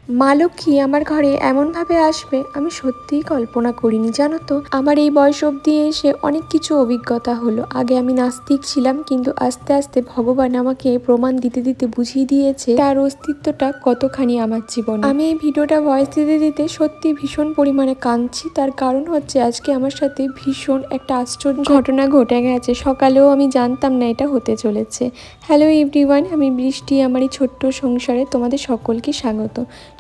মা লক্ষ্মী আমার ঘরে এমনভাবে আসবে আমি সত্যিই কল্পনা করিনি, জানো তো। আমার এই বয়স অবধি এসে অনেক কিছু অভিজ্ঞতা হলো। আগে আমি নাস্তিক ছিলাম, কিন্তু আস্তে আস্তে ভগবান আমাকে প্রমাণ দিতে দিতে বুঝিয়ে দিয়েছে তার অস্তিত্বটা কতখানি আমার জীবনে। আমি এই ভিডিওটা ভয়েস দিতে দিতে সত্যি ভীষণ পরিমাণে কাঁদছি। তার কারণ হচ্ছে আজকে আমার সাথে ভীষণ একটা আশ্চর্য ঘটনা ঘটে গেছে। সকালেও আমি জানতাম না এটা হতে চলেছে। হ্যালো এভরিওয়ান, আমি বৃষ্টি। আমার এই ছোট্ট সংসারে তোমাদের সকলকে স্বাগত।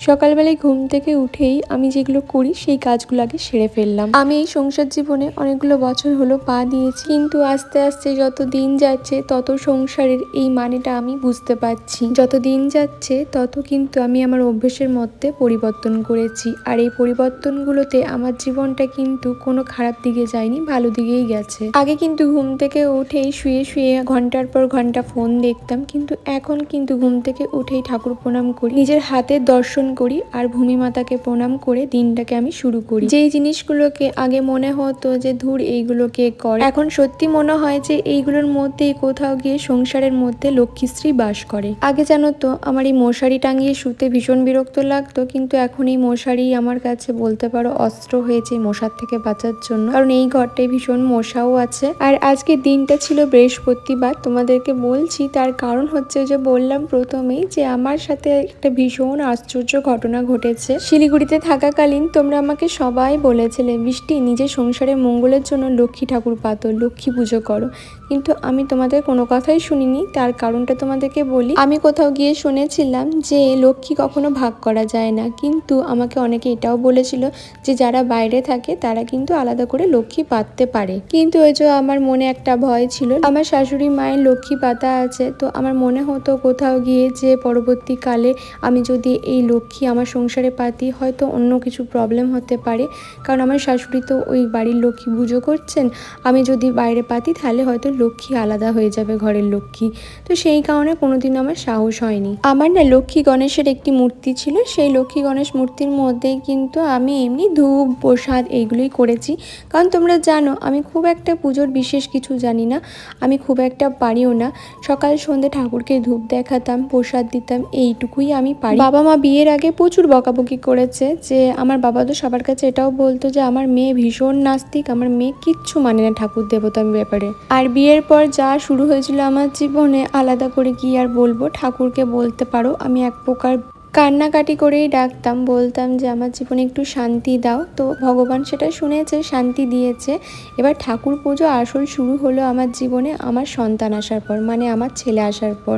সকালবেলায় ঘুম থেকে উঠেই আমি যেগুলো করি সেই কাজগুলো আগে সেরে ফেললাম। আমি এই সংসার জীবনে অনেকগুলো বছর হলো পা দিয়েছি, কিন্তু আস্তে আস্তে যত দিন যাচ্ছে তত সংসারের এই মানেটা আমি বুঝতে পারছি। যত দিন যাচ্ছে তত কিন্তু আমি আমার অভ্যেসের মধ্যে পরিবর্তন করেছি, আর এই পরিবর্তনগুলোতে আমার জীবনটা কিন্তু কোনো খারাপ দিকে যায়নি, ভালো দিকেই গেছে। আগে কিন্তু ঘুম থেকে উঠেই শুয়ে শুয়ে ঘন্টার পর ঘন্টা ফোন দেখতাম, কিন্তু এখন কিন্তু ঘুম থেকে উঠেই ঠাকুর প্রণাম করি, নিজের হাতের দর্শন করি আর ভূমি মাতাকে প্রণাম করে দিনটাকে আমি শুরু করি। যেই জিনিসগুলোকে আগে মনে হতো যে ধুর এইগুলোকে করে, এখন সত্যি মনে হয় যে এইগুলোর মধ্যেই কোথাও গিয়ে সংসারের মধ্যে লক্ষ্মীশ্রী বাস করে। আগে জানো তো আমার এই মশারি টাঙিয়ে শুতে ভীষণ বিরক্ত লাগতো, কিন্তু এখন এই মশারি আমার কাছে বলতে পারো অস্ত্র হয়েছে মশার থেকে বাঁচার জন্য, কারণ এই ঘরটায় ভীষণ মশাও আছে। আর আজকের দিনটা ছিল বৃহস্পতিবার, তোমাদেরকে বলছি তার কারণ হচ্ছে যে বললাম প্রথমেই যে আমার সাথে একটা ভীষণ আশ্চর্য ঘটনা ঘটেছে। শিলিগুড়িতে থাকাকালীন তোমরা আমাকে সবাই বলেছিলে বৃষ্টি নিজের সংসারের মঙ্গলের জন্য লক্ষ্মী ঠাকুর পাতো, লক্ষ্মী পুজো করো, কিন্তু আমি তোমাদের কোনো কথাই শুনিনি। তার কারণটা তোমাদেরকে বলি। আমি কোথাও গিয়ে শুনেছিলাম যে লক্ষ্মী কখনো ভাগ করা যায় না, কিন্তু আমাকে অনেকে এটাও বলেছিল যে যারা বাইরে থাকে তারা কিন্তু আলাদা করে লক্ষ্মী পাততে পারে। কিন্তু ওই যে আমার মনে একটা ভয় ছিল, আমার শাশুড়ি মায়ের লক্ষ্মী পাতা আছে, তো আমার মনে হতো কোথাও গিয়ে যে পরবর্তীকালে আমি যদি এই লক্ষ্মী আমার সংসারে পাতি হয়তো অন্য কিছু প্রবলেম হতে পারে, কারণ আমার শাশুড়ি তো ওই বাড়ির লক্ষ্মী পুজো করছেন। আমি যদি বাইরে পাতি তাহলে হয়তো লক্ষ্মী আলাদা হয়ে যাবে, ঘরের লক্ষ্মী। তো সেই কারণে কোনোদিন আমার সাহস হয়নি। আমার না লক্ষ্মী গণেশের একটি মূর্তি ছিল, সেই লক্ষ্মী গণেশ মূর্তির মধ্যে কিন্তু আমি এমনি ধূপ প্রসাদ এইগুলোই করেছি, কারণ তোমরা জানো আমি খুব একটা পুজোর বিশেষ কিছু জানি না, আমি খুব একটা পারিও না। সকাল সন্ধ্যে ঠাকুরকে ধূপ দেখাতাম, প্রসাদ দিতাম, এইটুকুই আমি পারি। বাবা মা বিয়ের আগে প্রচুর বকাবকি করেছে, যে আমার বাবা তো সবার কাছে এটাও বলতো যে আমার মেয়ে ভীষণ নাস্তিক, আমার মেয়ে কিচ্ছু মানে না ঠাকুর দেবতার ব্যাপারে। আর বিয়ের পর যা শুরু হয়েছিল আমার জীবনে, আলাদা করে কি আর বলবো, ঠাকুরকে বলতে পারো আমি এক প্রকার কান্নাকাটি করেই ডাকতাম, বলতাম যে আমার জীবনে একটু শান্তি দাও। তো ভগবান সেটা শুনেছে, শান্তি দিয়েছে। এবার ঠাকুর পুজো আসল শুরু হলো আমার জীবনে আমার সন্তান আসার পর, মানে আমার ছেলে আসার পর।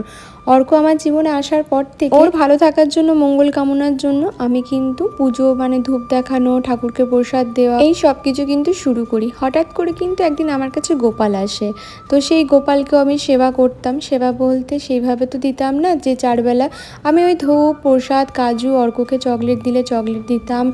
অর্ক আমার জীবনে আসার পর থেকে ওর ভালো থাকার জন্য, মঙ্গল কামনার জন্য আমি কিন্তু পুজো মানে ধূপ দেখানো, ঠাকুরকে প্রসাদ দেওয়া, এই সব কিছু কিন্তু শুরু করি। হঠাৎ করে কিন্তু একদিন আমার কাছে গোপাল আসে, তো সেই গোপালকেও আমি সেবা করতাম। সেবা বলতে সেইভাবে তো দিতাম না যে চারবেলা, আমি ওই ধূপ প্রসাদ কাজু, অর্ককে চকলেট দিলে চকলেট দিতাম,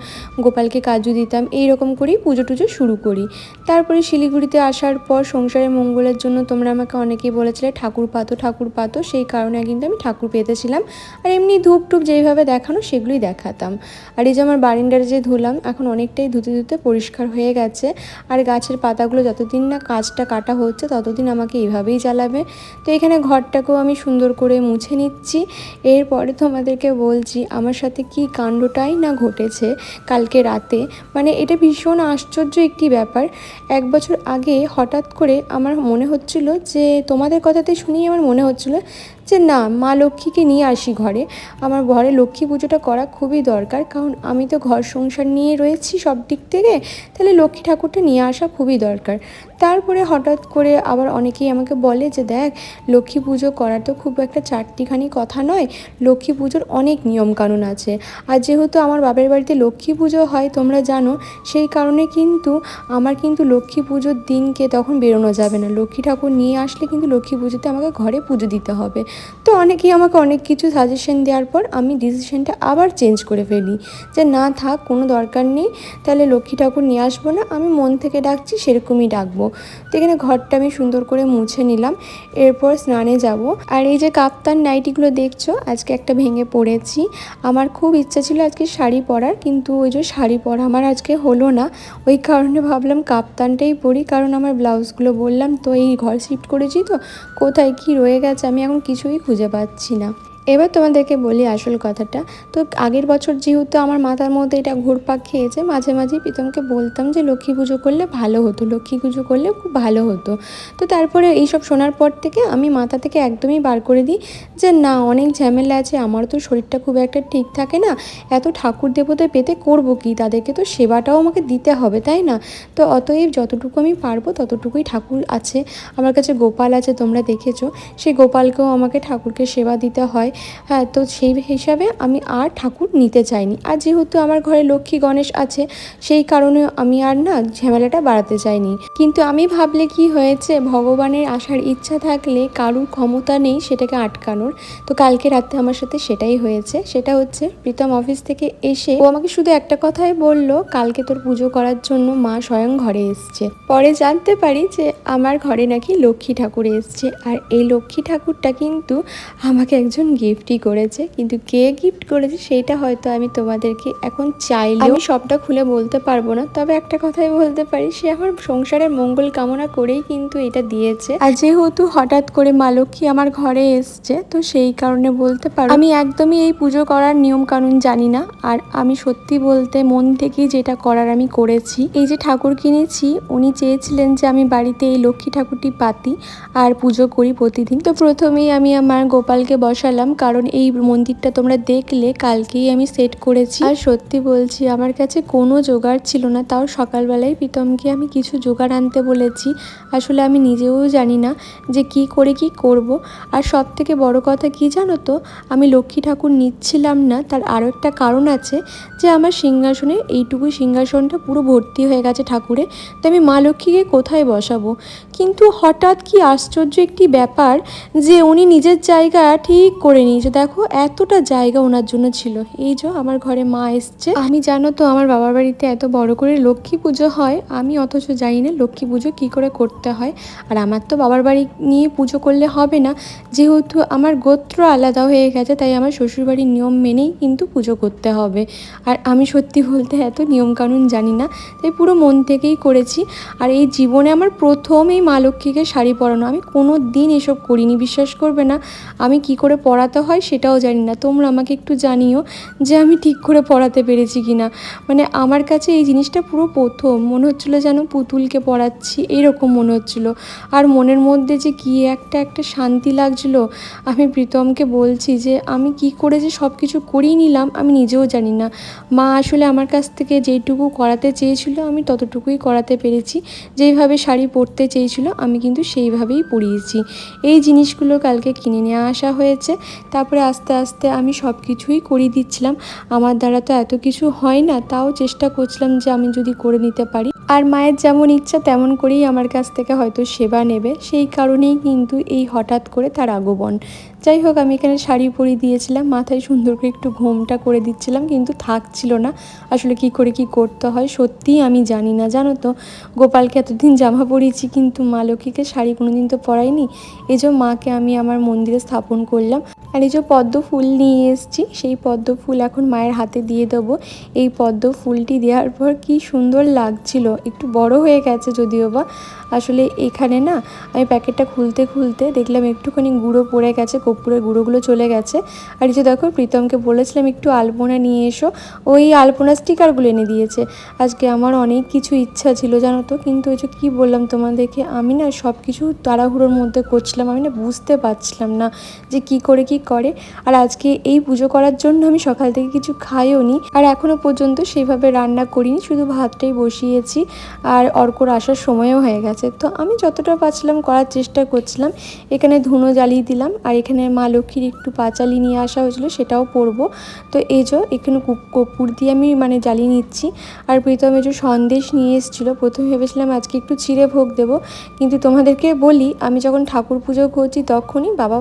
গোপালকে কাজু দিতাম, এইরকম করেই পুজো টুজো শুরু করি। তারপরে শিলিগুড়িতে আসার পর সংসারের মঙ্গলের জন্য তোমরা আমাকে অনেকেই বলেছিলে ঠাকুর পাতো ঠাকুর পাতো, সেই কারণে কিন্তু আমি ঠাকুর পেতেছিলাম। আর এমনি ধূপ টুপ যেইভাবে দেখানো সেগুলোই দেখাতাম। আর এই যে আমার বারিন্দারে যে ধুলাম, এখন অনেকটাই ধুতে ধুতে পরিষ্কার হয়ে গেছে। আর গাছের পাতাগুলো যতদিন না কাজটা কাটা হচ্ছে ততদিন আমাকে এইভাবেই জ্বালাবে। তো এখানে ঘরটাকেও আমি সুন্দর করে মুছে নিচ্ছি। এরপরে তোমাদেরকে বলছি আমার সাথে কি কাণ্ডটাই না ঘটেছে কালকে রাতে। মানে এটা ভীষণ আশ্চর্য একটি ব্যাপার। 1 বছর আগে হঠাৎ করে আমার মনে হচ্ছিল যে তোমাদের কথাতে শুনিয়ে আমার মনে হচ্ছিল যে না, মা লক্ষ্মীকে নিয়ে আসি ঘরে। আমার ঘরে লক্ষ্মী পুজোটা করা খুবই দরকার, কারণ আমি তো ঘর সংসার নিয়ে রয়েছি সব দিক থেকে, তাহলে লক্ষ্মী ঠাকুরটা নিয়ে আসা খুবই দরকার। তারপরে হঠাৎ করে আবার অনেকেই আমাকে বলে যে দেখ, লক্ষ্মী পুজো করা তো খুব একটা চারটিখানি কথা নয়, লক্ষ্মী পুজোর অনেক নিয়মকানুন আছে। আর যেহেতু আমার বাপের বাড়িতে লক্ষ্মী পুজো হয় তোমরা জানো, সেই কারণে কিন্তু আমার কিন্তু লক্ষ্মী পুজোর দিনকে তখন বেরোনো যাবে না। লক্ষ্মী ঠাকুর নিয়ে আসলে কিন্তু লক্ষ্মী পুজোতে আমাকে ঘরে পুজো দিতে হবে। তো অনেকেই আমাকে অনেক কিছু সাজেশন দেওয়ার পর আমি ডিসিশনটা আবার চেঞ্জ করে ফেলি, যে না থাক, কোনো দরকার নেই, তাহলে লক্ষ্মী ঠাকুর নিয়ে আসবো না, আমি মন থেকে ডাকছি সেরকমই ডাকবো। তো এখানে ঘরটা আমি সুন্দর করে মুছে নিলাম, এরপর স্নানে যাব। আর এই যে কাপ্তান নাইটিগুলো দেখছো, আজকে একটা ভেঙে পড়েছি। আমার খুব ইচ্ছা ছিল আজকে শাড়ি পরার, কিন্তু ওই যে শাড়ি পরা আমার আজকে হলো না। ওই কারণে ভাবলাম কাপ্তানটাই পরি, কারণ আমার ব্লাউজগুলো বললাম তো এই ঘর শিফট করেছি, তো কোথায় কি রয়ে গেছে আমি এখন কিছুই খুঁজে পাচ্ছি না। এবার তোমাদেরকে বলি আসল কথাটা। তো আগের বছর যেহেতু আমার মাথার মধ্যে এটা ঘুরপাক খেয়েছে, মাঝে মাঝেই প্রীতমকে বলতাম যে লক্ষ্মী পুজো করলে ভালো হতো, লক্ষ্মী পুজো করলে খুব ভালো হতো। তো তারপরে এইসব শোনার পর থেকে আমি মাথা থেকে একদমই বার করে দিই যে না, অনেক ঝামেলা আছে, আমারও তো শরীরটা খুব একটা ঠিক থাকে না, এত ঠাকুর দেবতা পেতে করব কি, তাদেরকে তো সেবাটাও আমাকে দিতে হবে, তাই না? তো অতএব যতটুকু আমি পারবো ততটুকুই, ঠাকুর আছে আমার কাছে, গোপাল আছে তোমরা দেখেছো, সেই গোপালকেও আমাকে ঠাকুরকে সেবা দিতে হয়। হ্যাঁ, তো সেই হিসাবে আমি আর ঠাকুর নিতে চাইনি। আর যেহেতু আমার ঘরে লক্ষ্মী গণেশ আছে, সেই কারণে আমি আর না ঝামেলাটা বাড়াতে চাইনি। কিন্তু আমি ভাবলে কি হয়েছে, ভগবানের আসার ইচ্ছা থাকলে কারুর ক্ষমতা নেই সেটাকে আটকানোর। তো কালকে রাতে আমার সাথে সেটাই হয়েছে। সেটা হচ্ছে প্রীতম অফিস থেকে এসে ও আমাকে শুধু একটা কথাই বলল, কালকে তোর পুজো করার জন্য মা স্বয়ং ঘরে এসছে। পরে জানতে পারি যে আমার ঘরে নাকি লক্ষ্মী ঠাকুর এসছে, আর এই লক্ষ্মী ঠাকুরটা কিন্তু আমাকে একজন গিফটই করেছে। কিন্তু কে গিফট করেছে সেইটা হয়তো আমি তোমাদেরকে এখন চাইলেও আমি সবটা খুলে বলতে পারবো না। তবে একটা কথাই বলতে পারি, সে আমার সংসারের মঙ্গল কামনা করেই কিন্তু এটা দিয়েছে। আর যেহেতু হঠাৎ করে মা লক্ষ্মী আমার ঘরে এসছে, তো সেই কারণে বলতে পারো আমি একদমই এই পুজো করার নিয়ম কানুন জানি না। আর আমি সত্যি বলতে মন থেকেই যেটা করার আমি করেছি। এই যে ঠাকুর কিনেছি, উনি চেয়েছিলেন যে আমি বাড়িতে এই লক্ষ্মী ঠাকুরটি পাতি আর পুজো করি প্রতিদিন। তো প্রথমেই আমি আমার গোপালকে বসালাম, কারণ এই মন্দিরটা তোমরা দেখলে কালকেই আমি সেট করেছি। আর সত্যি বলছি, আমার কাছে কোনো জোগাড় ছিল না, তাও সকালবেলায় প্রীতমকে আমি কিছু জোগাড় আনতে বলেছি। আসলে আমি নিজেও জানি না যে কি করে কি করব। আর সব থেকে বড় কথা কি জানো তো, আমি লক্ষ্মী ঠাকুর নিচ্ছিলাম না, তার আরও একটা কারণ আছে, যে আমার সিংহাসনে এইটুকু সিংহাসনটা পুরো ভর্তি হয়ে গেছে ঠাকুরে। তো আমি মা লক্ষ্মীকে কোথায় বসাবো? কিন্তু হঠাৎ কি আশ্চর্য একটি ব্যাপার, যে উনি নিজের জায়গা ঠিক করে নিয়েছে। দেখো, এতটা জায়গা ওনার জন্য ছিল। এই যে আমার ঘরে মা এসছে। আমি জানো তো আমার বাবার বাড়িতে এত বড় করে লক্ষ্মী পুজো হয়, আমি অথচ জানি না লক্ষ্মী পুজো কী করে করতে হয়। আর আমার তো বাবার বাড়ি নিয়ে পুজো করলে হবে না, যেহেতু আমার গোত্র আলাদা হয়ে গেছে, তাই আমার শ্বশুরবাড়ির নিয়ম মেনেই কিন্তু পুজো করতে হবে। আর আমি সত্যি বলতে এত নিয়মকানুন জানি না, তাই পুরো মন থেকেই করেছি। আর এই জীবনে আমার প্রথম এই মা লক্ষ্মীকে শাড়ি পরানো, আমি কোনো দিন এসব করিনি, বিশ্বাস করবে না। আমি কি করে পড়াতে হয় সেটাও জানি না। তোমরা আমাকে একটু জানিও যে আমি ঠিক করে পড়াতে পেরেছি কি না। মানে আমার কাছে এই জিনিসটা পুরো প্রথম, মনে হচ্ছিলো যেন পুতুলকে পড়াচ্ছি, এরকম মনে হচ্ছিলো। আর মনের মধ্যে যে কী একটা শান্তি লাগছিলো। আমি প্রীতমকে বলছি যে আমি কি করে যে সব কিছু করিয়ে নিলাম আমি নিজেও জানি না। মা আসলে আমার কাছ থেকে যেইটুকু করাতে চেয়েছিল আমি ততটুকুই করাতে পেরেছি। যেইভাবে শাড়ি পরতে চেয়েছিল আমি কিন্তু সেইভাবেই পরিয়েছি। এই জিনিসগুলো কালকে কিনে নিয়ে আসা হয়েছে। তারপরে আস্তে আস্তে আমি সব কিছুই করিয়ে দিচ্ছিলাম। আমার দ্বারা তো এত কিছু হয় না, তাও চেষ্টা করছিলাম যে আমি যদি করে নিতে পারি। আর মায়ের যেমন ইচ্ছা তেমন করেই আমার কাছ থেকে হয়তো সেবা নেবে, সেই কারণেই কিন্তু এই হঠাৎ করে তার আগমন। যাই হোক, আমি এখানে শাড়ি পরিয়ে দিয়েছিলাম, মাথায় সুন্দর করে একটু ঘোমটা করে দিচ্ছিলাম, কিন্তু থাকছিল না। আসলে কি করে কি করতে হয় সত্যিই আমি জানি না, জানো তো। গোপালকে এতদিন জামা পরিয়েছি, কিন্তু মা লক্ষ্মীকে শাড়ি কোনোদিন তো পরাইনি। এই যে মাকে আমি আমার মন্দিরে স্থাপন করলাম। আর এই যে পদ্ম ফুল নিয়ে এসেছি, সেই পদ্ম ফুল এখন মায়ের হাতে দিয়ে দেবো। এই পদ্ম ফুলটি দেওয়ার পর কি সুন্দর লাগছিল, একটু বড় হয়ে গেছে যদিও বা। আসলে এখানে না আমি প্যাকেটটা খুলতে খুলতে দেখলাম একটুখানি গুঁড়ো পড়ে গেছে, কর্পূরের গুঁড়োগুলো চলে গেছে। আর এই যে দেখো, প্রীতমকে বলেছিলাম একটু আলপনা নিয়ে এসো, ওই আলপনা স্টিকারগুলো এনে দিয়েছে। আজকে আমার অনেক কিছু ইচ্ছা ছিল জানো তো, কিন্তু ওই যে কী বললাম তোমাদেরকে, আমি না সব কিছু তাড়াহুড়োর মধ্যে করছিলাম, আমি না বুঝতে পারছিলাম না যে কি করে কি করে। আর আজকে এই পুজো করার জন্য আমি সকাল থেকে কিছু খাইও নি, আর এখনও পর্যন্ত সেইভাবে রান্না করিনি, শুধু ভাতটাই বসিয়েছি। আর অর্কর আসার সময়ও হয়ে গেছে, তো আমি যতটা পারছিলাম করার চেষ্টা করছিলাম। এখানে ধুনো জ্বালিয়ে দিলাম, আর এখানে মা লক্ষ্মীর একটু পাঁচালি নিয়ে আসা হয়েছিল, সেটাও পরবো। তো এই যে এখানে কর্পূর দিয়ে আমি মানে জ্বালিয়ে নিচ্ছি। আর প্রীতম এই যে সন্দেশ নিয়ে এসেছিলো, প্রথমে ভেবেছিলাম আজকে একটু চিড়ে ভোগ দেবো, কিন্তু তোমাদেরকে বলি আমি যখন ঠাকুর পুজো করছি তখনই বাবা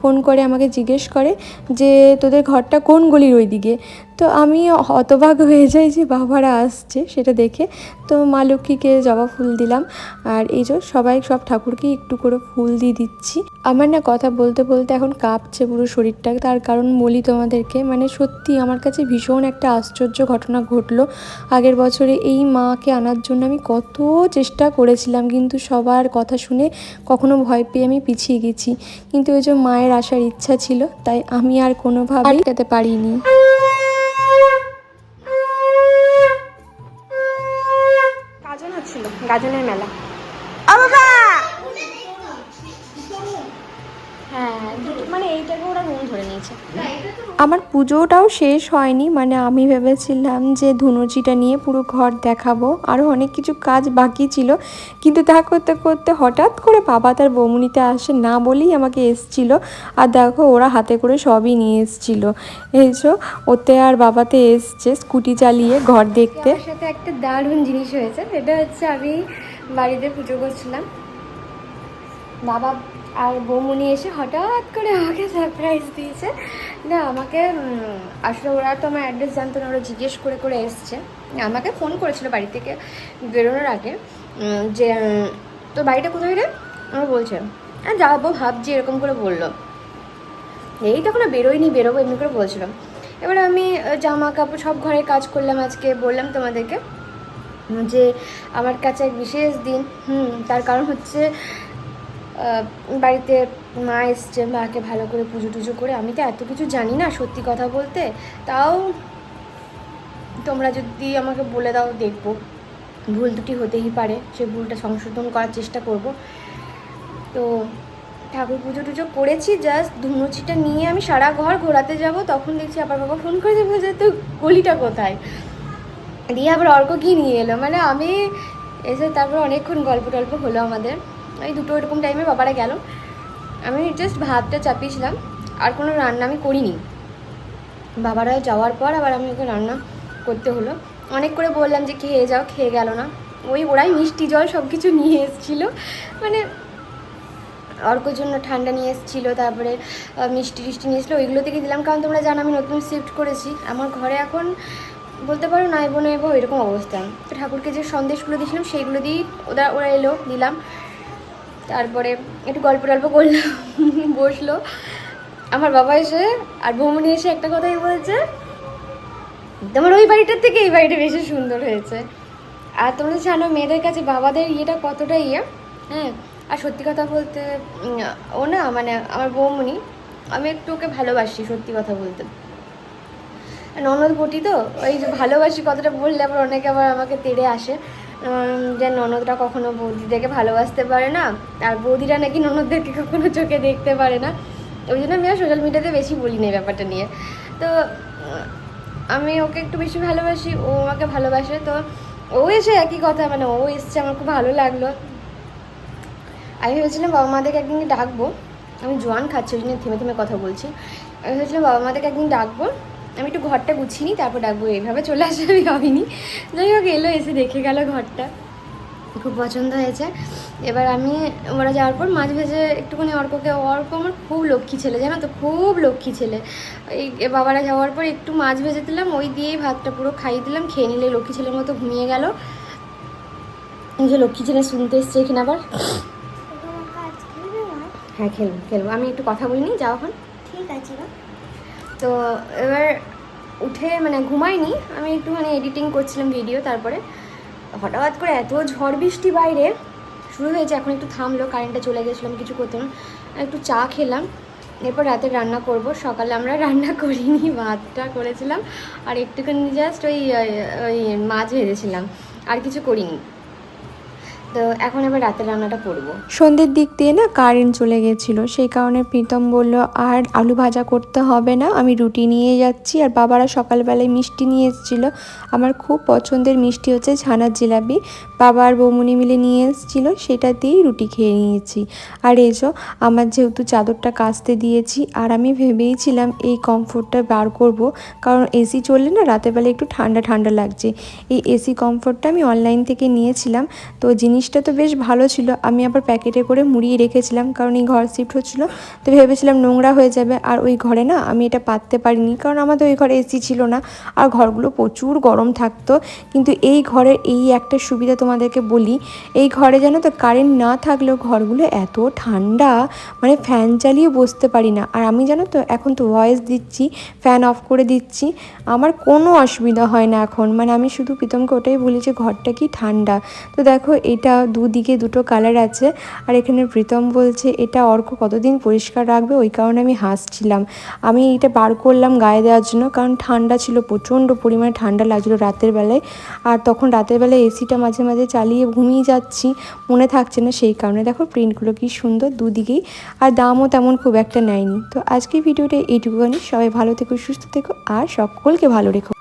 ফোন করে আমাকে জিজ্ঞেস করে যে তোদের ঘরটা কোন গলির ওই দিকে। তো আমি হতবাক হয়ে যাই যে বাবারা আসছে সেটা দেখে। তো মা লক্ষ্মীকে জবা ফুল দিলাম, আর এই যে সব ঠাকুরকে একটু করে ফুল দিয়ে দিচ্ছি। আমার না কথা বলতে বলতে এখন কাঁপছে পুরো শরীরটা, তার কারণ বলি তোমাদেরকে, মানে সত্যি আমার কাছে ভীষণ একটা আশ্চর্য ঘটনা ঘটলো। আগের বছরে এই মাকে আনার জন্য আমি কত চেষ্টা করেছিলাম, কিন্তু সবার কথা শুনে কখনো ভয় পেয়ে আমি পিছিয়ে গেছি। কিন্তু ওই যে মায়ের আসার ইচ্ছা ছিল, তাই আমি আর কোনোভাবে আটকাতে পারিনি। গাজন হচ্ছিল, গাজনের মেলা। হ্যাঁ, মানে এইটাকে ওরা রুম ধরে নিয়েছে। আমার পুজোটাও শেষ হয়নি, মানে আমি ভেবেছিলাম যে ধুনুচিটা নিয়ে পুরো ঘর দেখাবো, আরও অনেক কিছু কাজ বাকি ছিল, কিন্তু তা করতে করতে হঠাৎ করে বাবা তার বৌমনিতে আসে না বলেই আমাকে এসছিল। আর দেখো ওরা হাতে করে সবই নিয়ে এসছিল। এসো ওতে আর বাবাতে এসছে স্কুটি চালিয়ে ঘর দেখতে। আমার সাথে একটা দারুণ জিনিস হয়েছে, সেটা হচ্ছে আমি বাড়িতে পুজো করছিলাম, বাবা আর বৌমনি এসে হঠাৎ করে আমাকে সারপ্রাইজ দিয়েছে। না আমাকে আসলে ওরা তো আমার অ্যাড্রেস জানতো না, ওরা জিজ্ঞেস করে করে এসছে। আমাকে ফোন করেছিল বাড়ি থেকে বেরোনোর আগে যে তোর বাড়িটা কোথায় রে, আমার বলছে হ্যাঁ যাবো ভাবছি, এরকম করে বললো। এই তখন বেরোয়নি, বেরোবো এমনি করে বলছিলাম। এবার আমি জামা কাপড় সব ঘরের কাজ করলাম, আজকে বললাম তোমাদেরকে যে আমার কাছে এক বিশেষ দিন। তার কারণ হচ্ছে বাড়িতে মা এসছে, মাকে ভালো করে পুজো টুজো করে, আমি তো এত কিছু জানি না সত্যি কথা বলতে, তাও তোমরা যদি আমাকে বলে দাও দেখবো, ভুল ত্রুটি হতেই পারে, সে ভুলটা সংশোধন করার চেষ্টা করব। তো ঠাকুর পুজো টুজো করেছি, জাস্ট ধুনুচিটা নিয়ে আমি সারা ঘর ঘোরাতে যাব, তখন দেখছি আবার বাবা ফোন করে বলছে তো গলিটা কোথায়, দিয়ে আবার অর্ক কি নিয়ে এলো। মানে আমি এসে তারপর অনেকক্ষণ গল্প টল্প হলো আমাদের, ওই 2টো এরকম টাইমে বাবারা গেল। আমি জাস্ট ভাতটা চাপিয়েছিলাম, আর কোনো রান্না আমি করিনি। বাবারা যাওয়ার পর আবার আমি ওকে রান্না করতে হলো। অনেক করে বললাম যে খেয়ে যাও, খেয়ে গেল না। ওরাই মিষ্টি জল সব কিছু নিয়ে এসেছিলো, মানে অর্কর জন্য ঠান্ডা নিয়ে এসেছিলো, তারপরে মিষ্টি টিষ্টি নিয়ে এসেছিলো, ওইগুলো থেকে দিলাম। কারণ তোমরা জানো আমি নতুন শিফট করেছি, আমার ঘরে এখন বলতে পারো নাইবো নাইবো এরকম অবস্থা। তো ঠাকুরকে যে সন্দেশগুলো দিয়েছিলাম সেইগুলো দিয়েই ওরা এলো, দিলাম। তারপরে একটু গল্প টল্প করলাম, বসলো। আমার বাবা এসে আর বৌমনি এসে একটা কথাই বলছে, তোমার ওই বাড়িটার থেকে এই বাড়িটা বেশি সুন্দর হয়েছে। আর তোমরা জানো মেয়েদের কাছে বাবাদের ইয়েটা কতটা হ্যাঁ। আর সত্যি কথা বলতে ও না, মানে আমার বৌমনি, আমি একটু ওকে ভালোবাসি সত্যি কথা বলতে। ননদ বটি তো, ওই যে ভালোবাসি কথাটা বললে আবার অনেকে আবার আমাকে তেড়ে আসে যে ননদরা কখনো বৌদিদেরকে ভালোবাসতে পারে না, আর বৌদিরা নাকি ননদদেরকে কখনো চোখে দেখতে পারে না। ওই জন্য আমি আর সোশ্যাল মিডিয়াতে বেশি বলি না এই ব্যাপারটা নিয়ে। তো আমি ওকে একটু বেশি ভালোবাসি, ও আমাকে ভালোবাসে। তো ও এসে একই কথা, মানে ও এসছে, আমার খুব ভালো লাগলো। আমি ভেবেছিলাম বাবা মাদেরকে একদিন ডাকবো, আমি জোয়ান খাচ্ছি ওই জন্য থেমে থেমে কথা বলছি। আমি ভেবেছিলাম বাবা মাদেরকে একদিন ডাকবো, আমি একটু ঘরটা গুছিয়ে নিই তারপর ডাকবো, এইভাবে চলে আসে আমি ভাবিনি। যাই হোক এলো, এসে দেখে গেল ঘরটা, খুব পছন্দ হয়েছে। এবার আমি ওরা যাওয়ার পর মাছ ভেজে একটুখানি অর্ক আমার খুব লক্ষ্মী ছেলে, জানো তো, খুব লক্ষ্মী ছেলে। এই বাবারা যাওয়ার পর একটু মাছ ভেজে দিলাম, ওই দিয়েই ভাতটা পুরো খাইয়ে দিলাম, খেয়ে নিলে লক্ষ্মী ছেলের মতো ঘুমিয়ে গেল। এই যে লক্ষ্মী ছেলে শুনতে এসছে এখানে আবার। হ্যাঁ খেলবো, আমি একটু কথা বলিনি, যাও এখন। ঠিক আছে। তো এবার উঠে মানে ঘুমাইনি, আমি একটুখানি এডিটিং করছিলাম ভিডিও, তারপরে হঠাৎ করে এত ঝড় বৃষ্টি বাইরে শুরু হয়েছে, এখন একটু থামলো, কারেন্টটা চলে গেছিলাম, কিছু করতাম না, একটু চা খেলাম। এরপর রাতে রান্না করব। সকালে আমরা রান্না করিনি, ভাতটা করেছিলাম আর একটুখানি জাস্ট ওই মাছ ভেজেছিলাম, আর কিছু করিনি। তো এখন এবার রাতের রান্নাটা করবো। সন্ধ্যের দিক দিয়ে না কারেন্ট চলে গেছিলো, সেই কারণে প্রীতম বলল আর আলু ভাজা করতে হবে না, আমি রুটি নিয়ে যাচ্ছি। আর বাবারা সকালবেলায় মিষ্টি নিয়ে এসেছিলো, আমার খুব পছন্দের মিষ্টি হচ্ছে ছানার জিলাপি, বাবা আর বৌমনি মিলে নিয়ে এসেছিলো, সেটা দিয়েই রুটি খেয়ে নিয়েছি। আর এসো আমার যেহেতু চাদরটা কাচতে দিয়েছি, আর আমি ভেবেইছিলাম এই কমফোর্টটা বার করব, কারণ এসি চললে না রাতের বেলা একটু ঠান্ডা ঠান্ডা লাগছে। এই এসি কমফোর্টটা আমি অনলাইন থেকে নিয়েছিলাম, তো জিনিসটা তো বেশ ভালো ছিল। আমি আবার প্যাকেটে করে মুড়িয়ে রেখেছিলাম, কারণ এই ঘর শিফট হচ্ছিলো, তো ভেবেছিলাম নোংরা হয়ে যাবে। আর ওই ঘরে না আমি এটা পাততে পারিনি, কারণ আমাদের ওই ঘরে এসি ছিল না, আর ঘরগুলো প্রচুর গরম থাকতো। কিন্তু এই ঘরের এই একটা সুবিধা তোমাদেরকে বলি, এই ঘরে জানো তো কারেন্ট না থাকলেও ঘরগুলো এত ঠান্ডা, মানে ফ্যান চালিয়ে বসতে পারি না। আর আমি জানো তো এখন তো ভয়েস দিচ্ছি, ফ্যান অফ করে দিচ্ছি, আমার কোনো অসুবিধা হয় না এখন। মানে আমি শুধু প্রীতমকে ওটাই বলি যে ঘরটা কি ঠান্ডা। তো দেখো এটা এটা দুদিকে দুটো কালার আছে। আর এখানে প্রীতম বলছে এটা অর্ক কতদিন পরিষ্কার রাখবে, ওই কারণে আমি হাসছিলাম। আমি এটা বার করলাম গায়ে দেওয়ার জন্য, কারণ ঠান্ডা ছিল, প্রচণ্ড পরিমাণে ঠান্ডা লাগছিলো রাতের বেলায়। আর তখন রাতের বেলায় এসিটা মাঝে মাঝে চালিয়ে ঘুমিয়ে যাচ্ছি, মনে থাকছে না, সেই কারণে। দেখো প্রিন্টগুলো কি সুন্দর দুদিকেই, আর দামও তেমন খুব একটা নেয়নি। তো আজকের ভিডিওটা এইটুকুখানি। সবাই ভালো থেকো, সুস্থ থেকো, আর সকলকে ভালো রেখো।